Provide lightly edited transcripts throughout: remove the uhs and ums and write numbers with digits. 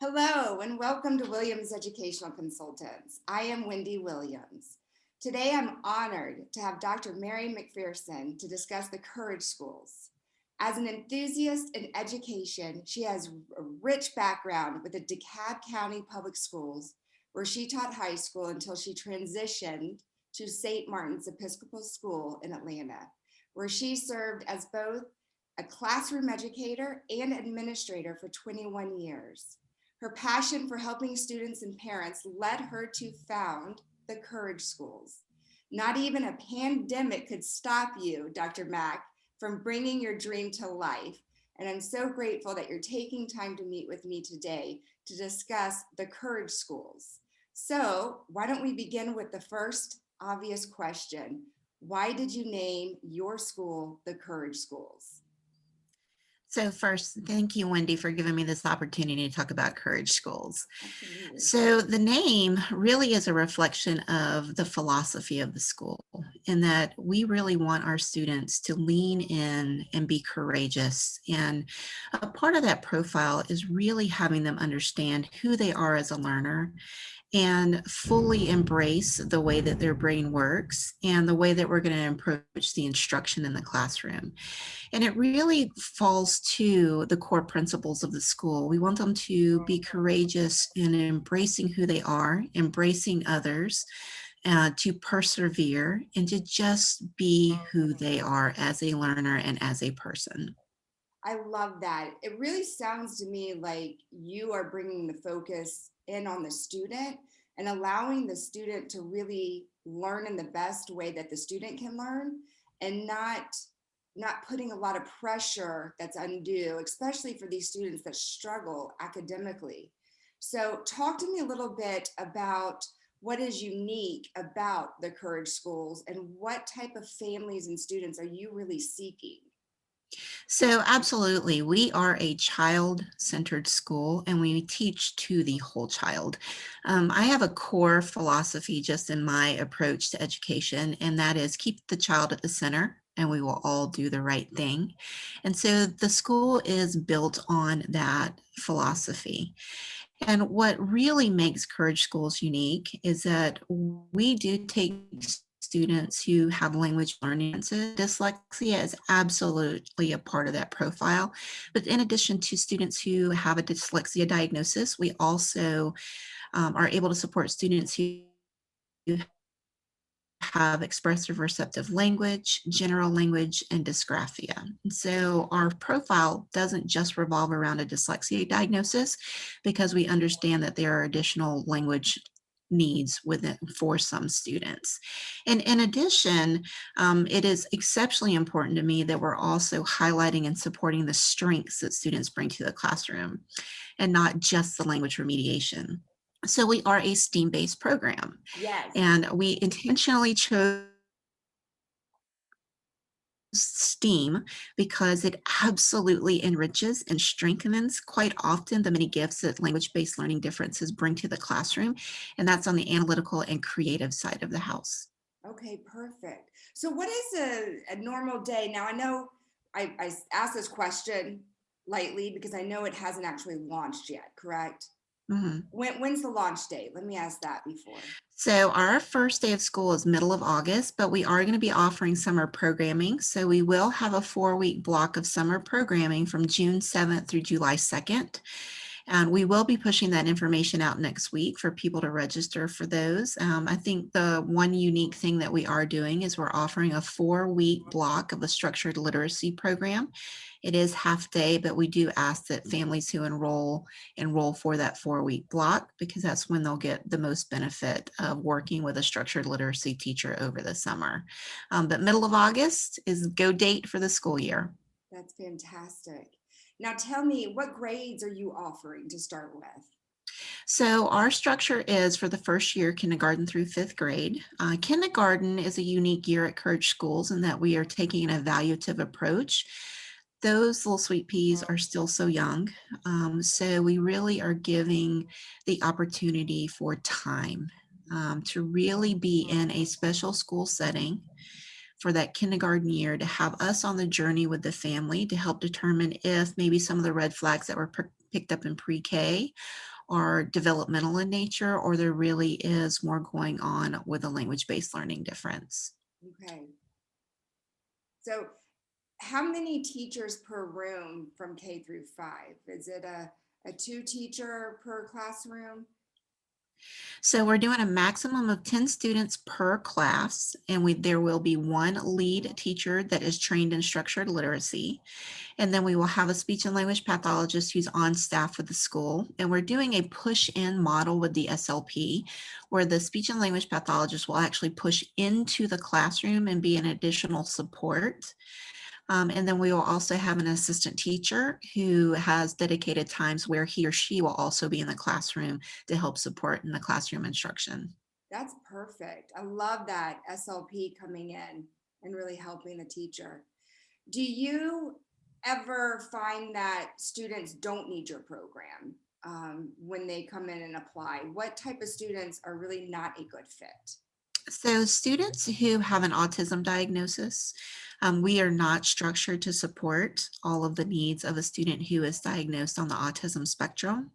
Hello and welcome to Williams Educational Consultants. I am Wendy Williams. Today I'm honored to have Dr. Mary McPherson to discuss the Courage Schools. As an enthusiast in education, she has a rich background with the DeKalb County Public Schools, where she taught high school until she transitioned to St. Martin's Episcopal School in Atlanta, where she served as both a classroom educator and administrator for 21 years. Her passion for helping students and parents led her to found the Courage Schools. Not even a pandemic could stop you, Dr. Mack, from bringing your dream to life. And I'm so grateful that you're taking time to meet with me today to discuss the Courage Schools. So why don't we begin with the first obvious question? Why did you name your school the Courage Schools? So first, thank you, Wendy, for giving me this opportunity to talk about Courage Schools. Absolutely. So the name really is a reflection of the philosophy of the school, in that we really want our students to lean in and be courageous. And a part of that profile is really having them understand who they are as a learner and fully embrace the way that their brain works and the way that we're going to approach the instruction in the classroom. And it really falls to the core principles of the school. We want them to be courageous in embracing who they are, embracing others, to persevere, and to just be who they are as a learner and as a person. I love that. It really sounds to me like you are bringing the focus in on the student and allowing the student to really learn in the best way that the student can learn, and not putting a lot of pressure that's undue, especially for these students that struggle academically. So talk to me a little bit about what is unique about the Courage Schools and what type of families and students are you really seeking? So, absolutely, we are a child centered school and we teach to the whole child. I have a core philosophy just in my approach to education, and that is keep the child at the center and we will all do the right thing. And so the school is built on that philosophy. And what really makes Courage Schools unique is that we do take students who have language learning differences. Dyslexia is absolutely a part of that profile. But in addition to students who have a dyslexia diagnosis, we also are able to support students who have expressive receptive language, general language, and dysgraphia. And so our profile doesn't just revolve around a dyslexia diagnosis, because we understand that there are additional language needs within for some students. And in addition, it is exceptionally important to me that we're also highlighting and supporting the strengths that students bring to the classroom and not just the language remediation. So we are a STEAM-based program, Yes. and we intentionally chose STEAM because it absolutely enriches and strengthens quite often the many gifts that language-based learning differences bring to the classroom, and that's on the analytical and creative side of the house. Okay, perfect. So what is a normal day? Now I know I asked this question lightly because I know it hasn't actually launched yet, correct? Mhm. When's the launch date? Let me ask that before. So our first day of school is middle of August, but we are going to be offering summer programming. So we will have a 4-week block of summer programming from June 7th through July 2nd. And we will be pushing that information out next week for people to register for those. I think the one unique thing that we are doing is we're offering a 4-week block of a structured literacy program. It is half day, but we do ask that families who enroll for that 4-week block, because that's when they'll get the most benefit of working with a structured literacy teacher over the summer. But middle of August is go date for the school year. That's fantastic. Now tell me, what grades are you offering to start with? So our structure is for the first year, kindergarten through 5th grade. Kindergarten is a unique year at Courage Schools in that we are taking an evaluative approach. Those little sweet peas are still so young. So we really are giving the opportunity for time to really be in a special school setting for that kindergarten year, to have us on the journey with the family to help determine if maybe some of the red flags that we're picked up in pre-K are developmental in nature, or there really is more going on with a language-based learning difference. Okay. So how many teachers per room from K through 5? Is it a 2 teacher per classroom? So we're doing a maximum of 10 students per class, and there will be one lead teacher that is trained in structured literacy. And then we will have a speech and language pathologist who's on staff with the school. And we're doing a push-in model with the SLP, where the speech and language pathologist will actually push into the classroom and be an additional support. And then we will also have an assistant teacher who has dedicated times where he or she will also be in the classroom to help support in the classroom instruction. That's perfect. I love that SLP coming in and really helping the teacher. Do you ever find that students don't need your program when they come in and apply? What type of students are really not a good fit? So students who have an autism diagnosis, we are not structured to support all of the needs of a student who is diagnosed on the autism spectrum.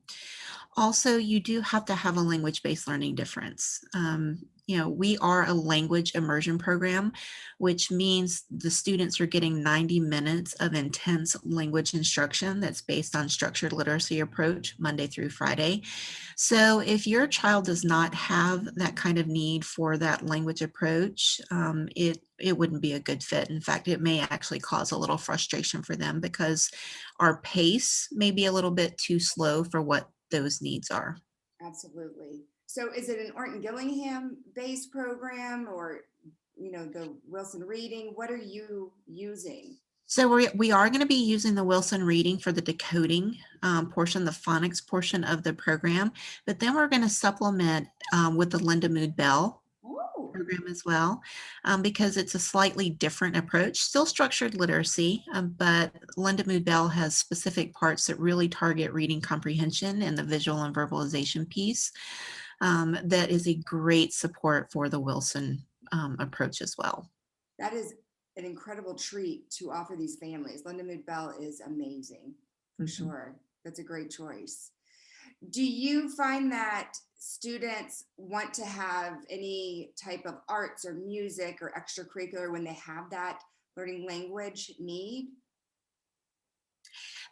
Also, you do have to have a language-based learning difference. We are a language immersion program, which means the students are getting 90 minutes of intense language instruction that's based on structured literacy approach Monday through Friday. So if your child does not have that kind of need for that language approach, it wouldn't be a good fit. In fact, it may actually cause a little frustration for them because our pace may be a little bit too slow for what those needs are. Absolutely. So is it an Orton Gillingham based program or, the Wilson Reading? What are you using? So we are going to be using the Wilson Reading for the decoding portion, the phonics portion of the program, but then we're going to supplement with the Linda Mood Bell Oh, program as well, because it's a slightly different approach, still structured literacy, but Linda Mood Bell has specific parts that really target reading comprehension and the visual and verbalization piece. That is a great support for the Wilson approach as well. that is an incredible treat to offer these families. Linda Mood Bell is amazing for sure. That's a great choice. Do you find that students want to have any type of arts or music or extracurricular when they have that learning language need?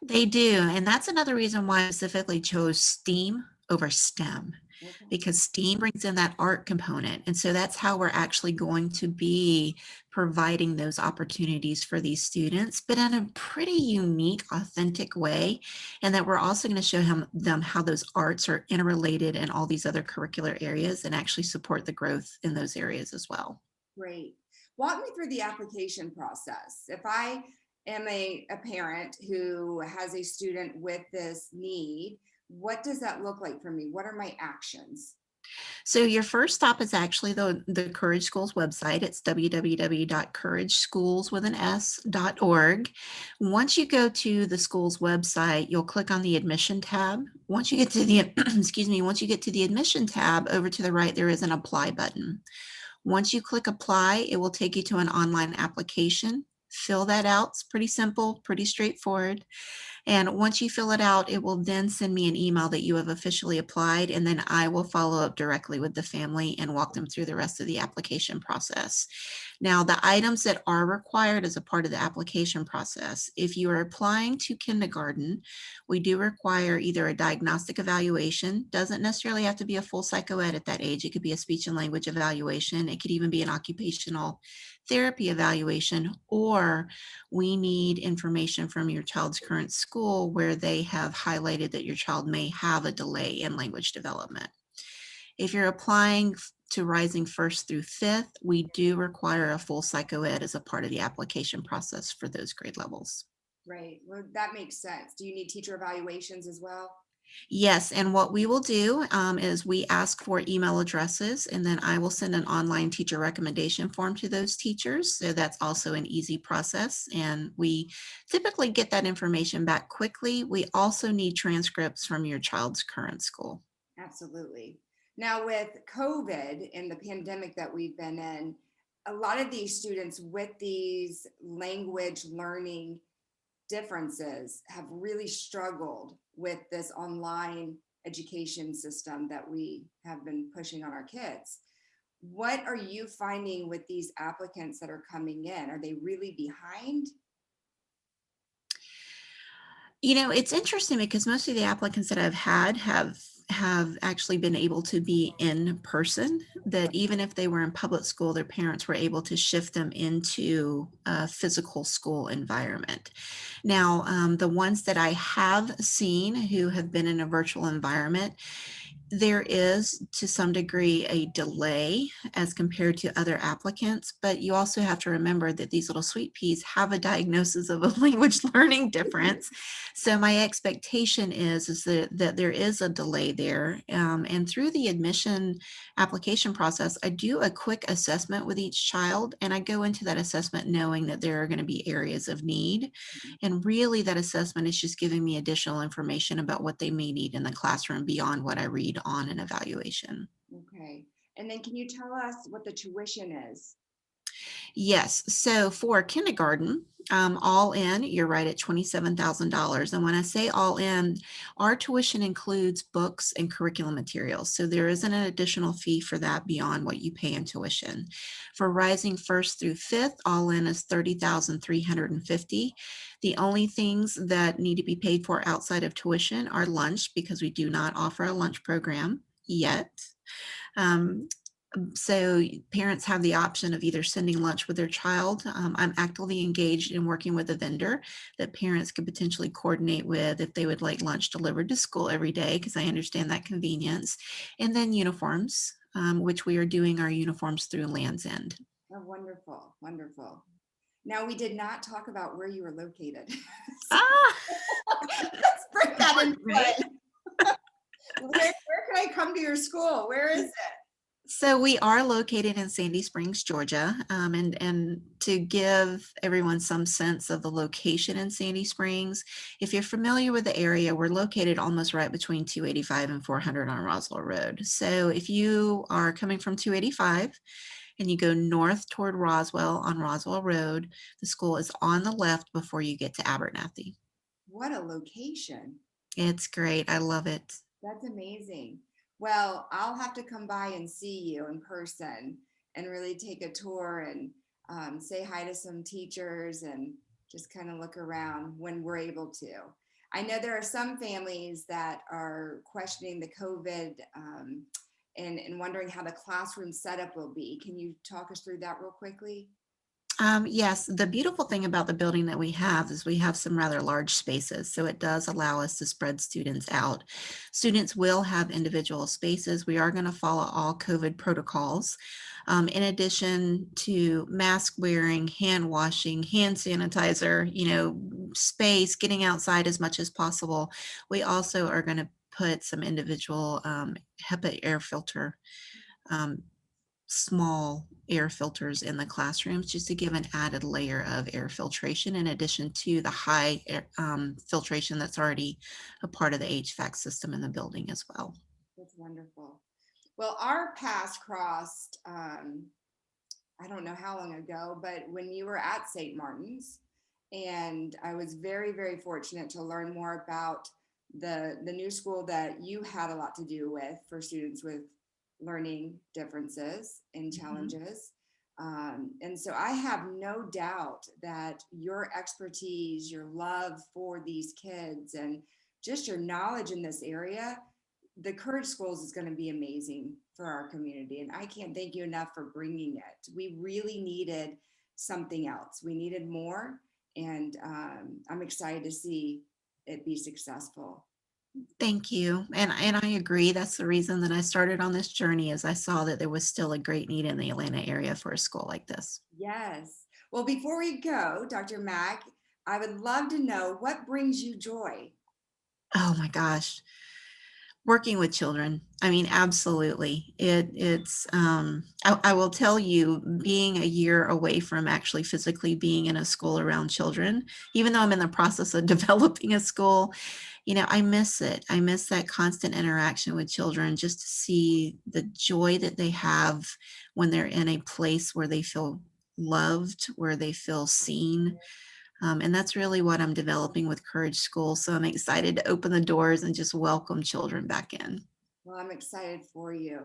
They do, and that's another reason why I specifically chose STEAM over STEM, Okay. because STEAM brings in that art component. And so that's how we're actually going to be providing those opportunities for these students, but in a pretty unique, authentic way. And that we're also going to show them how those arts are interrelated in all these other curricular areas and actually support the growth in those areas as well. Great. Walk me through the application process. If I am a parent who has a student with this need, what does that look like for me? What are my actions? So your first stop is actually the Courage Schools website. It's www.courageschools.org. Once you go to the school's website, you'll click on the admission tab. Once you get to the once you get to the admission tab, over to the right there is an apply button. Once you click apply, it will take you to an online application. Fill that out. It's pretty simple, pretty straightforward. And once you fill it out, it will then send me an email that you have officially applied, and then I will follow up directly with the family and walk them through the rest of the application process. Now, the items that are required as a part of the application process, if you are applying to kindergarten, we do require either a diagnostic evaluation, doesn't necessarily have to be a full psychoed at that age. It could be a speech and language evaluation. It could even be an occupational therapy evaluation, or we need information from your child's current school where they have highlighted that your child may have a delay in language development. If you're applying to rising first through fifth, we do require a full psychoed as a part of the application process for those grade levels. Right. Well, that makes sense. Do you need teacher evaluations as well? Yes, and what we will do is we ask for email addresses, and then I will send an online teacher recommendation form to those teachers. So that's also an easy process, and we typically get that information back quickly. We also need transcripts from your child's current school. Absolutely. Now, with COVID and the pandemic that we've been in, a lot of these students with these language learning differences have really struggled with this online education system that we have been pushing on our kids. What are you finding with these applicants that are coming in? Are they really behind? It's interesting because most of the applicants that I've had have actually been able to be in person, that even if they were in public school, their parents were able to shift them into a physical school environment. Now, the ones that I have seen who have been in a virtual environment, there is to some degree a delay as compared to other applicants, but you also have to remember that these little sweet peas have a diagnosis of a language learning difference. So my expectation is that there is a delay there. And through the admission application process, I do a quick assessment with each child, and I go into that assessment knowing that there are going to be areas of need. And really that assessment is just giving me additional information about what they may need in the classroom beyond what I read on an evaluation. Okay. And then can you tell us what the tuition is? Yes. So for kindergarten, all in, you're right at $27,000. And when I say all in, our tuition includes books and curriculum materials. So there isn't an additional fee for that beyond what you pay in tuition. For rising first through fifth, all in is $30,350. The only things that need to be paid for outside of tuition are lunch, because we do not offer a lunch program yet. So parents have the option of either sending lunch with their child. I'm actively engaged in working with a vendor that parents could potentially coordinate with if they would like lunch delivered to school every day, because I understand that convenience. And then uniforms, which we are doing our uniforms through Land's End. Oh, wonderful, wonderful. Now, we did not talk about where you were located. Ah, Let's bring that in. right. Where can I come to your school? Where is it? So we are located in Sandy Springs, Georgia, and to give everyone some sense of the location in Sandy Springs, if you're familiar with the area, we're located almost right between 285 and 400 on Roswell Road. So if you are coming from 285 and you go north toward Roswell on Roswell Road, the school is on the left before you get to Abernathy. What a location. It's great. I love it. That's amazing. Well, I'll have to come by and see you in person and really take a tour and say hi to some teachers and just kind of look around when we're able to. I know there are some families that are questioning the COVID and wondering how the classroom setup will be. Can you talk us through that real quickly? Yes, the beautiful thing about the building that we have is we have some rather large spaces, so it does allow us to spread students out. Students will have individual spaces. We are going to follow all COVID protocols. In addition to mask wearing, hand washing, hand sanitizer, space, getting outside as much as possible. We also are going to put some individual HEPA air filter small air filters in the classrooms, just to give an added layer of air filtration in addition to the high filtration that's already a part of the HVAC system in the building as well. That's wonderful. Well, our paths crossed, I don't know how long ago, but when you were at St. Martin's, and I was very, very fortunate to learn more about the new school that you had a lot to do with for students with learning differences and challenges. And so I have no doubt that your expertise, your love for these kids, and just your knowledge in this area, the Courage Schools is going to be amazing for our community. And I can't thank you enough for bringing it. We really needed something else. We needed more. And I'm excited to see it be successful. Thank you. And I agree. That's the reason that I started on this journey, is I saw that there was still a great need in the Atlanta area for a school like this. Yes. Well, before we go, Dr. Mack, I would love to know what brings you joy. Oh my gosh. Working with children. I mean, absolutely. I will tell you, being a year away from actually physically being in a school around children, even though I'm in the process of developing a school, I miss it. I miss that constant interaction with children, just to see the joy that they have when they're in a place where they feel loved, where they feel seen. And that's really what I'm developing with Courage School. So I'm excited to open the doors and just welcome children back in. Well, I'm excited for you.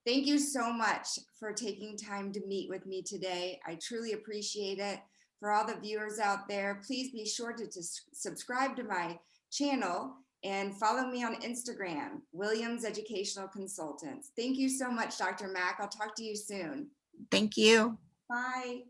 Thank you so much for taking time to meet with me today. I truly appreciate it. For all the viewers out there, please be sure to subscribe to my channel and follow me on Instagram, Williams Educational Consultants. Thank you so much, Dr. Mack. I'll talk to you soon. Thank you. Bye.